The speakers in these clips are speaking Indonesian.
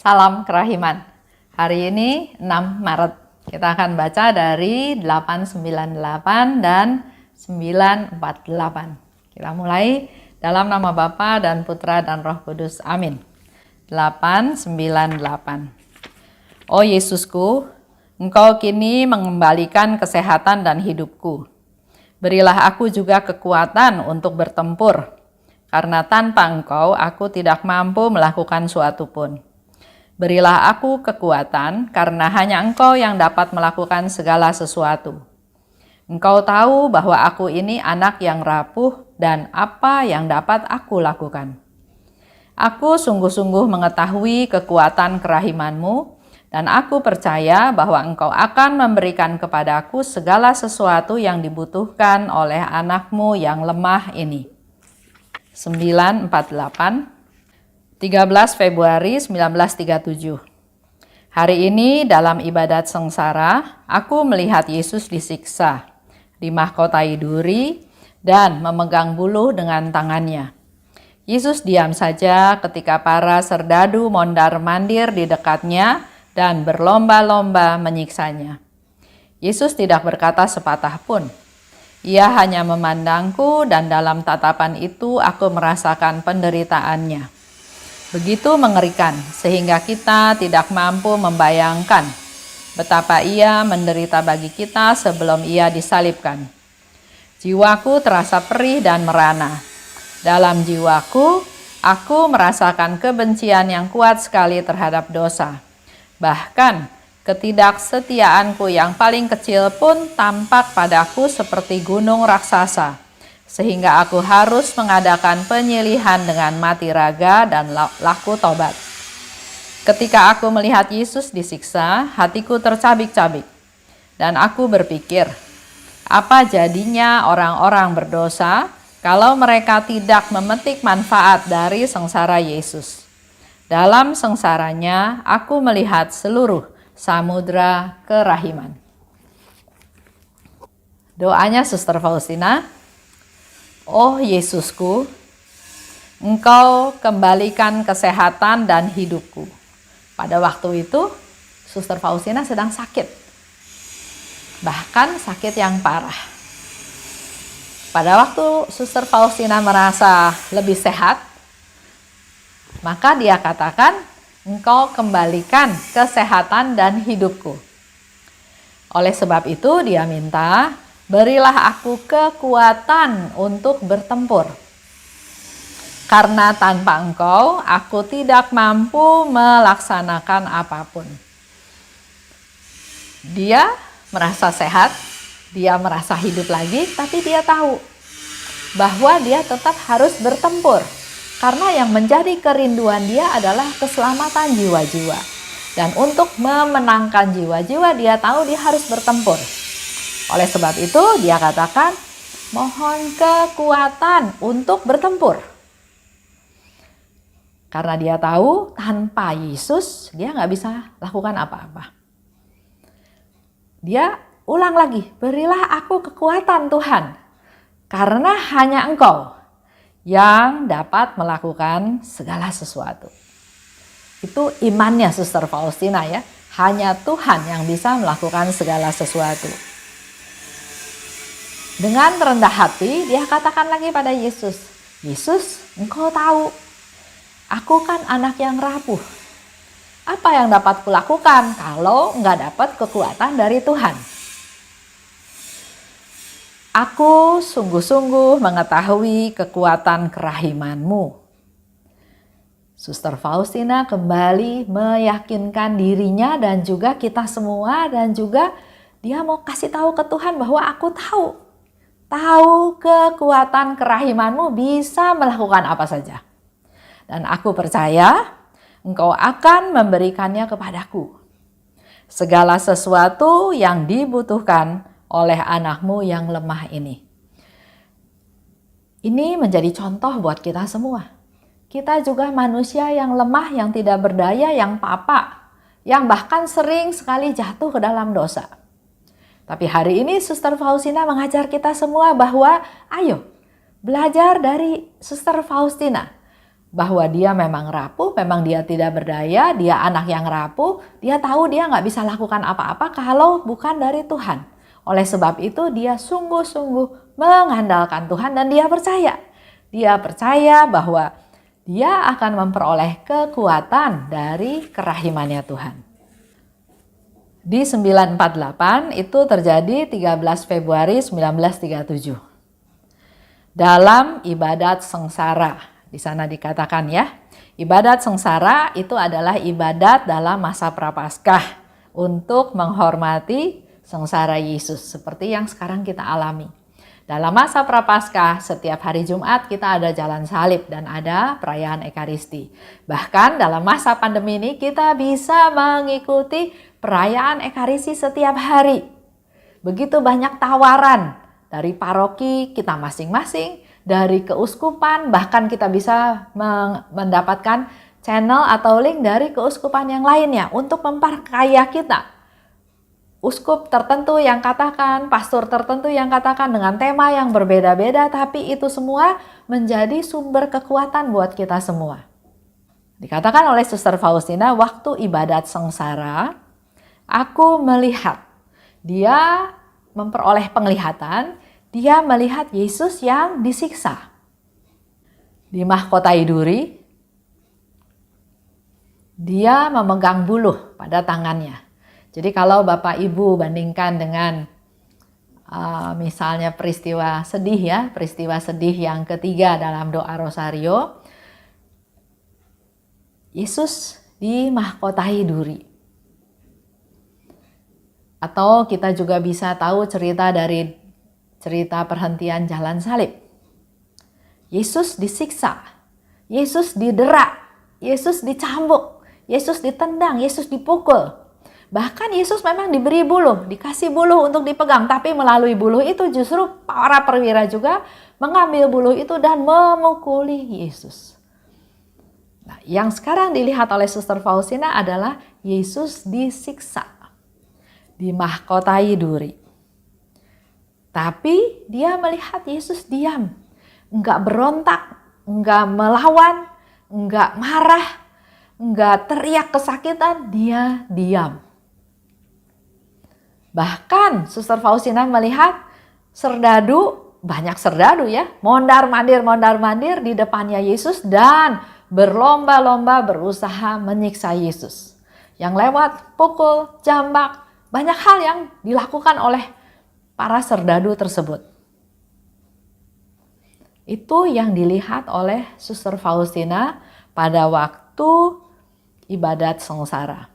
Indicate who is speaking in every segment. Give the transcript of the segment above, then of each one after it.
Speaker 1: Salam kerahiman. Hari ini 6 Maret. Kita akan baca dari 898 dan 948. Kita mulai dalam nama Bapa dan Putra dan Roh Kudus. Amin. 898. Oh Yesusku, Engkau kini mengembalikan kesehatan dan hidupku. Berilah aku juga kekuatan untuk bertempur, karena tanpa Engkau aku tidak mampu melakukan suatu pun. Berilah aku kekuatan, karena hanya Engkau yang dapat melakukan segala sesuatu. Engkau tahu bahwa aku ini anak yang rapuh dan apa yang dapat aku lakukan. Aku sungguh-sungguh mengetahui kekuatan kerahiman-Mu, dan aku percaya bahwa Engkau akan memberikan kepadaku segala sesuatu yang dibutuhkan oleh anak-Mu yang lemah ini. 948 13 Februari 1937. Hari ini dalam ibadat sengsara, aku melihat Yesus disiksa, dimahkotai duri, dan memegang buluh dengan tangannya. Yesus diam saja ketika para serdadu mondar-mandir di dekatnya dan berlomba-lomba menyiksanya. Yesus tidak berkata sepatah pun. Ia hanya memandangku, dan dalam tatapan itu aku merasakan penderitaannya. Begitu mengerikan sehingga kita tidak mampu membayangkan betapa ia menderita bagi kita sebelum ia disalibkan. Jiwaku terasa perih dan merana. Dalam jiwaku, aku merasakan kebencian yang kuat sekali terhadap dosa. Bahkan ketidaksetiaanku yang paling kecil pun tampak padaku seperti gunung raksasa, sehingga aku harus mengadakan penyilihan dengan mati raga dan laku tobat. Ketika aku melihat Yesus disiksa, hatiku tercabik-cabik, dan aku berpikir, apa jadinya orang-orang berdosa kalau mereka tidak memetik manfaat dari sengsara Yesus? Dalam sengsaranya, aku melihat seluruh samudra kerahiman. Doanya Suster Faustina. Oh Yesusku, Engkau kembalikan kesehatan dan hidupku. Pada waktu itu, Suster Faustina sedang sakit. Bahkan sakit yang parah. Pada waktu Suster Faustina merasa lebih sehat, maka dia katakan, Engkau kembalikan kesehatan dan hidupku. Oleh sebab itu dia minta, berilah aku kekuatan untuk bertempur. Karena tanpa Engkau, aku tidak mampu melaksanakan apapun. Dia merasa sehat, dia merasa hidup lagi, tapi dia tahu bahwa dia tetap harus bertempur. Karena yang menjadi kerinduan dia adalah keselamatan jiwa-jiwa. Dan untuk memenangkan jiwa-jiwa, dia tahu dia harus bertempur. Oleh sebab itu dia katakan, mohon kekuatan untuk bertempur. Karena dia tahu tanpa Yesus dia nggak bisa lakukan apa-apa. Dia ulang lagi, berilah aku kekuatan Tuhan. Karena hanya Engkau yang dapat melakukan segala sesuatu. Itu imannya Suster Faustina ya. Hanya Tuhan yang bisa melakukan segala sesuatu. Dengan rendah hati, dia katakan lagi pada Yesus, Yesus, Engkau tahu, aku kan anak yang rapuh. Apa yang dapat kulakukan kalau nggak dapat kekuatan dari Tuhan? Aku sungguh-sungguh mengetahui kekuatan kerahiman-Mu. Suster Faustina kembali meyakinkan dirinya dan juga kita semua, dan juga dia mau kasih tahu ke Tuhan bahwa aku tahu kekuatan kerahiman-Mu bisa melakukan apa saja. Dan aku percaya Engkau akan memberikannya kepadaku. Segala sesuatu yang dibutuhkan oleh anak-Mu yang lemah ini. Ini menjadi contoh buat kita semua. Kita juga manusia yang lemah, yang tidak berdaya, yang papa, yang bahkan sering sekali jatuh ke dalam dosa. Tapi hari ini Suster Faustina mengajar kita semua bahwa ayo belajar dari Suster Faustina. bahwa dia memang rapuh, memang dia tidak berdaya, dia anak yang rapuh, dia tahu dia nggak bisa lakukan apa-apa kalau bukan dari Tuhan. Oleh sebab itu dia sungguh-sungguh mengandalkan Tuhan dan dia percaya. Dia percaya bahwa dia akan memperoleh kekuatan dari kerahimannya Tuhan. Di 948 itu terjadi 13 Februari 1937. Dalam ibadat sengsara. Di sana dikatakan ya, ibadat sengsara itu adalah ibadat dalam masa Prapaskah untuk menghormati sengsara Yesus seperti yang sekarang kita alami. Dalam masa Prapaskah, setiap hari Jumat kita ada jalan salib dan ada perayaan Ekaristi. Bahkan dalam masa pandemi ini kita bisa mengikuti perayaan Ekaristi setiap hari. Begitu banyak tawaran dari paroki kita masing-masing, dari keuskupan, bahkan kita bisa mendapatkan channel atau link dari keuskupan yang lainnya untuk memperkaya kita. Uskup tertentu yang katakan, pastor tertentu yang katakan dengan tema yang berbeda-beda, tapi itu semua menjadi sumber kekuatan buat kita semua. Dikatakan oleh Suster Faustina, waktu ibadat sengsara, aku melihat, dia memperoleh penglihatan, dia melihat Yesus yang disiksa. Dimahkotai duri, dia memegang buluh pada tangannya. Jadi kalau Bapak Ibu bandingkan dengan misalnya peristiwa sedih ya, peristiwa sedih yang ketiga dalam doa Rosario, Yesus dimahkotai duri. Atau kita juga bisa tahu cerita dari cerita perhentian jalan salib. Yesus disiksa, Yesus didera, Yesus dicambuk, Yesus ditendang, Yesus dipukul. Bahkan Yesus memang diberi buluh, dikasih buluh untuk dipegang. Tapi melalui buluh itu justru para perwira juga mengambil buluh itu dan memukuli Yesus. Nah, yang sekarang dilihat oleh Suster Faustina adalah Yesus disiksa, dimahkotai duri. Tapi dia melihat Yesus diam, enggak berontak, enggak melawan, enggak marah, enggak teriak kesakitan, dia diam. Bahkan Suster Faustina melihat serdadu, banyak serdadu ya, mondar-mandir di depannya Yesus dan berlomba-lomba berusaha menyiksa Yesus. Yang lewat pukul, jambak, banyak hal yang dilakukan oleh para serdadu tersebut. Itu yang dilihat oleh Suster Faustina pada waktu ibadat sengsara.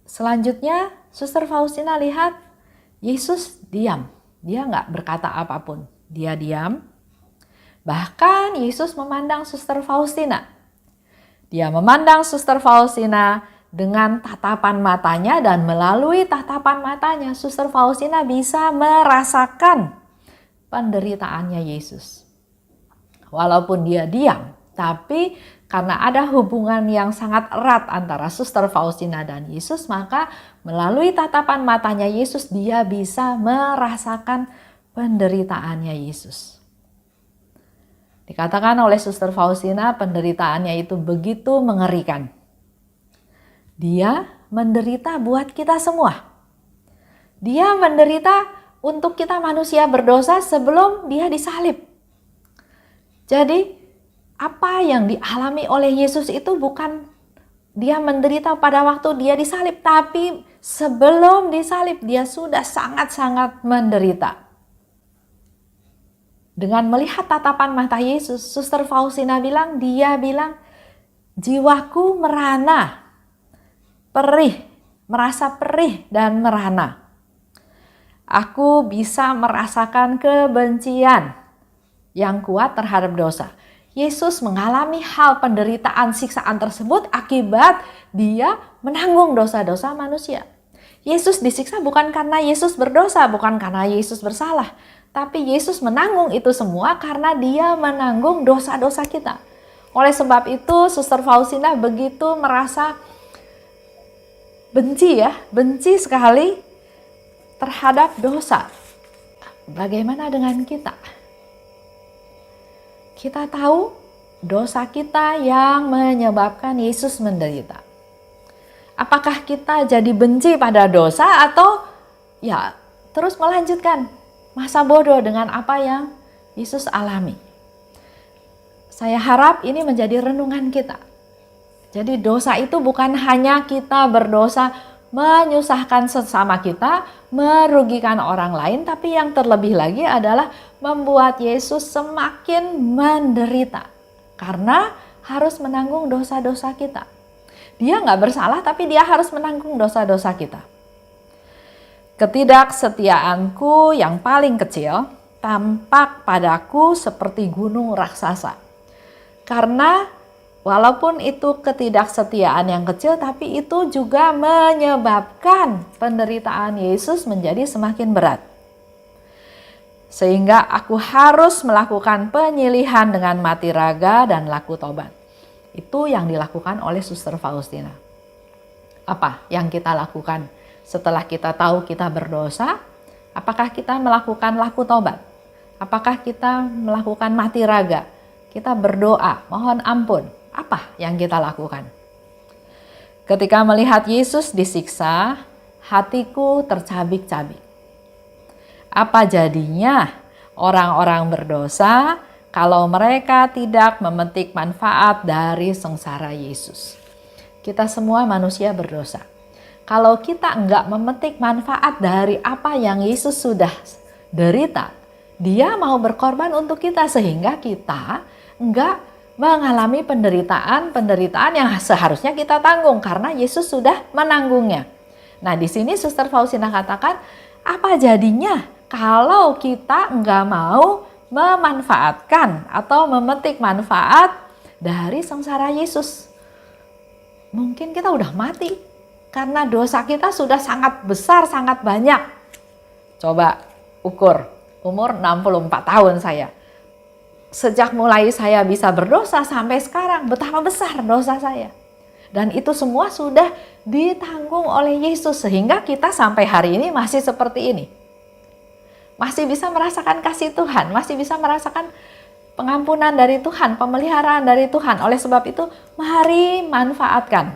Speaker 1: Selanjutnya Suster Faustina lihat Yesus diam. Dia nggak berkata apapun. Dia diam. Bahkan Yesus memandang Suster Faustina. Dia memandang Suster Faustina dengan tatapan matanya, dan melalui tatapan matanya Suster Faustina bisa merasakan penderitaannya Yesus. Walaupun dia diam, tapi karena ada hubungan yang sangat erat antara Suster Faustina dan Yesus, maka melalui tatapan matanya Yesus dia bisa merasakan penderitaannya Yesus. Dikatakan oleh Suster Faustina penderitaannya itu begitu mengerikan. Dia menderita buat kita semua. Dia menderita untuk kita manusia berdosa sebelum dia disalib. Jadi apa yang dialami oleh Yesus itu bukan dia menderita pada waktu dia disalib, tapi sebelum disalib dia sudah sangat-sangat menderita. Dengan melihat tatapan mata Yesus, Suster Faustina bilang, jiwaku merana, perih, merasa perih dan merana. Aku bisa merasakan kebencian yang kuat terhadap dosa. Yesus mengalami hal penderitaan siksaan tersebut akibat dia menanggung dosa-dosa manusia. Yesus disiksa bukan karena Yesus berdosa, bukan karena Yesus bersalah. Tapi Yesus menanggung itu semua karena dia menanggung dosa-dosa kita. Oleh sebab itu Suster Faustina begitu merasa benci sekali terhadap dosa. Bagaimana dengan kita? kita tahu dosa kita yang menyebabkan Yesus menderita. Apakah kita jadi benci pada dosa atau ya terus melanjutkan masa bodoh dengan apa yang Yesus alami? Saya harap ini menjadi renungan kita. Jadi dosa itu bukan hanya kita berdosa menyusahkan sesama kita, merugikan orang lain, tapi yang terlebih lagi adalah membuat Yesus semakin menderita karena harus menanggung dosa-dosa kita. Dia nggak bersalah, tapi dia harus menanggung dosa-dosa kita. Ketidaksetiaanku yang paling kecil tampak padaku seperti gunung raksasa. Karena walaupun itu ketidaksetiaan yang kecil, tapi itu juga menyebabkan penderitaan Yesus menjadi semakin berat. Sehingga aku harus melakukan penyilihan dengan mati raga dan laku tobat. Itu yang dilakukan oleh Suster Faustina. Apa yang kita lakukan setelah kita tahu kita berdosa? Apakah kita melakukan laku tobat? Apakah kita melakukan mati raga? Kita berdoa, mohon ampun. Apa yang kita lakukan? Ketika melihat Yesus disiksa, hatiku tercabik-cabik. Apa jadinya orang-orang berdosa kalau mereka tidak memetik manfaat dari sengsara Yesus? Kita semua manusia berdosa. Kalau kita enggak memetik manfaat dari apa yang Yesus sudah derita, dia mau berkorban untuk kita sehingga kita enggak mengalami penderitaan yang seharusnya kita tanggung karena Yesus sudah menanggungnya. Nah, di sini Suster Faustina katakan, apa jadinya kalau kita enggak mau memanfaatkan atau memetik manfaat dari sengsara Yesus? Mungkin kita udah mati karena dosa kita sudah sangat besar, sangat banyak. Coba ukur umur 64 tahun saya. Sejak mulai saya bisa berdosa sampai sekarang, betapa besar dosa saya. Dan itu semua sudah ditanggung oleh Yesus sehingga kita sampai hari ini masih seperti ini. Masih bisa merasakan kasih Tuhan, masih bisa merasakan pengampunan dari Tuhan, pemeliharaan dari Tuhan. Oleh sebab itu, mari manfaatkan.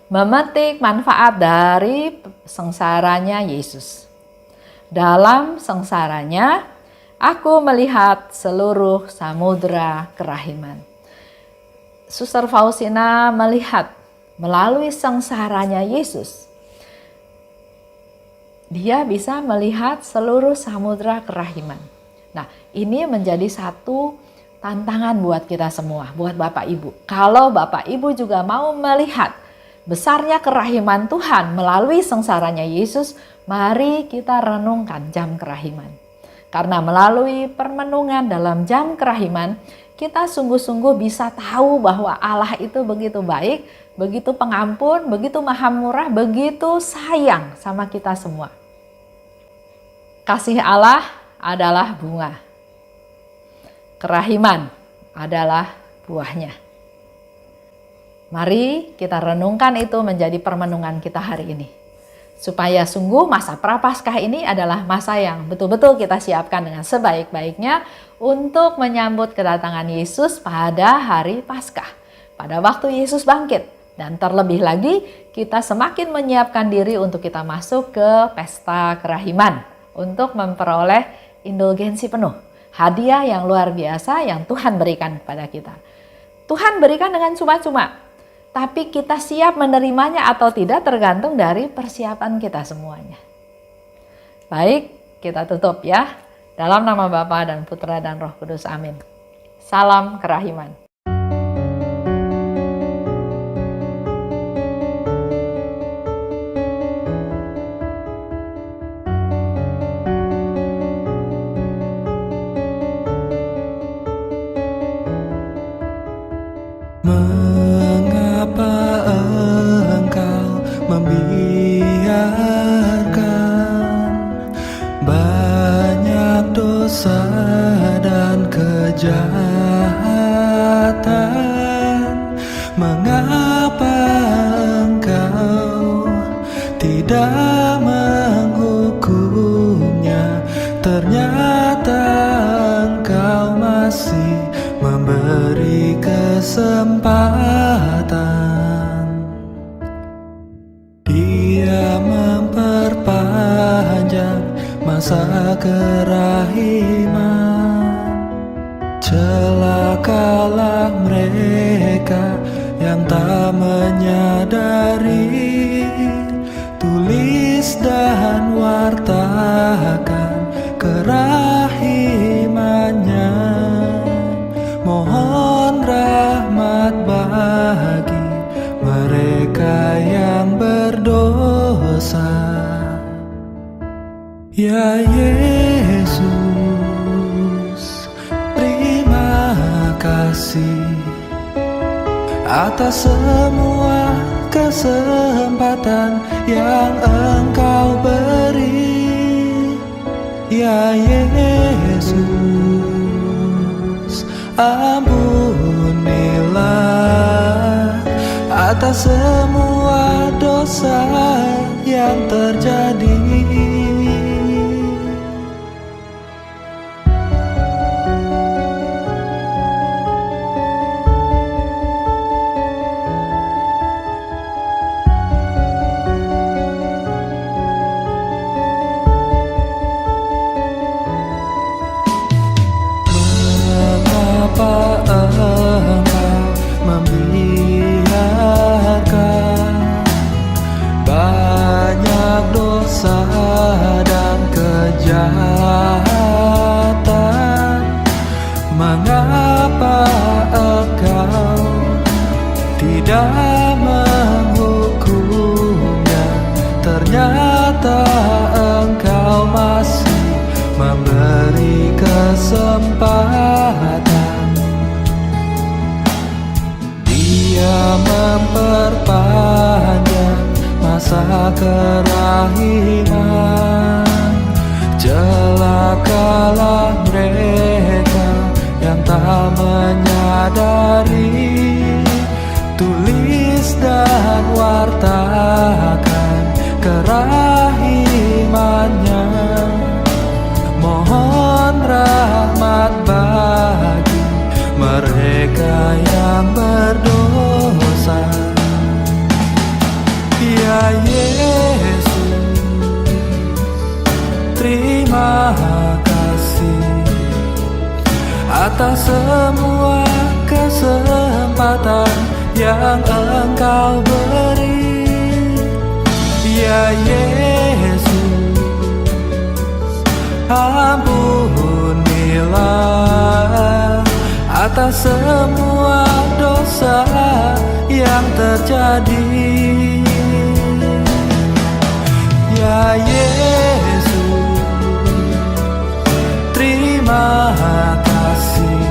Speaker 1: Memetik manfaat dari sengsaranya Yesus. Dalam sengsaranya, aku melihat seluruh samudera kerahiman. Suster Faustina melihat melalui sengsaranya Yesus, dia bisa melihat seluruh samudera kerahiman. Nah, ini menjadi satu tantangan buat kita semua, buat Bapak Ibu. Kalau Bapak Ibu juga mau melihat besarnya kerahiman Tuhan melalui sengsaranya Yesus, mari kita renungkan jam kerahiman. Karena melalui permenungan dalam jam kerahiman, kita sungguh-sungguh bisa tahu bahwa Allah itu begitu baik, begitu pengampun, begitu maha murah, begitu sayang sama kita semua. Kasih Allah adalah bunga. Kerahiman adalah buahnya. Mari kita renungkan itu menjadi permenungan kita hari ini. Supaya sungguh masa Prapaskah ini adalah masa yang betul-betul kita siapkan dengan sebaik-baiknya untuk menyambut kedatangan Yesus pada hari Paskah, pada waktu Yesus bangkit. Dan terlebih lagi kita semakin menyiapkan diri untuk kita masuk ke pesta kerahiman untuk memperoleh indulgensi penuh, hadiah yang luar biasa yang Tuhan berikan kepada kita. Tuhan berikan dengan cuma-cuma. Tapi kita siap menerimanya atau tidak tergantung dari persiapan kita semuanya. Baik, kita tutup ya. Dalam nama Bapa dan Putra dan Roh Kudus. Amin. Salam kerahiman.
Speaker 2: Membiarkan banyak dosa dan kejahatan. Mengapa Engkau tidak menghukumnya? Ternyata Engkau masih kesempatan. Dia memperpanjang masa kerahiman. Celakalah mereka yang tak menyadari. Tulis dan wartakan kerahimannya. Mohon rahmat bagi mereka yang berdosa. Ya Yesus, terima kasih atas semua kesempatan yang Engkau beri. Ya Yesus, ampunilah atas semua dosa yang terjadi. Mengapa Engkau membiarkan banyak dosa dan kejahatan? Mengapa Engkau tidak menghukumnya? Ternyata Engkau masih memberi kesempatan. Dia memperpanjang masa kerahiman. Celakalah mereka yang tak menyadari. Tulis dan wartakan kerahimannya. Mohon rahmat bagi mereka yang berdosa. Ya Yesus, terima kasih atas semua kesempatan yang Engkau beri. Ya Yesus, ampunilah atas semua dosa yang terjadi. Ya Yesus, terima kasih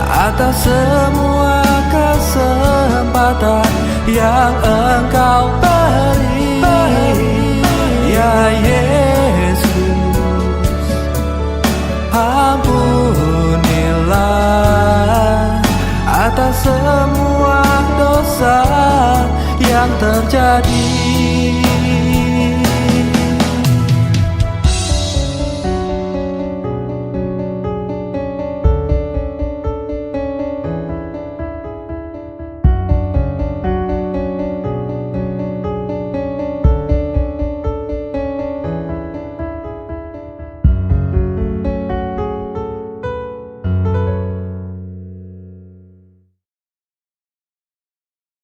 Speaker 2: atas semua kesempatan yang Engkau beri. Ya Yesus, ampunilah atas semua dosa yang terjadi.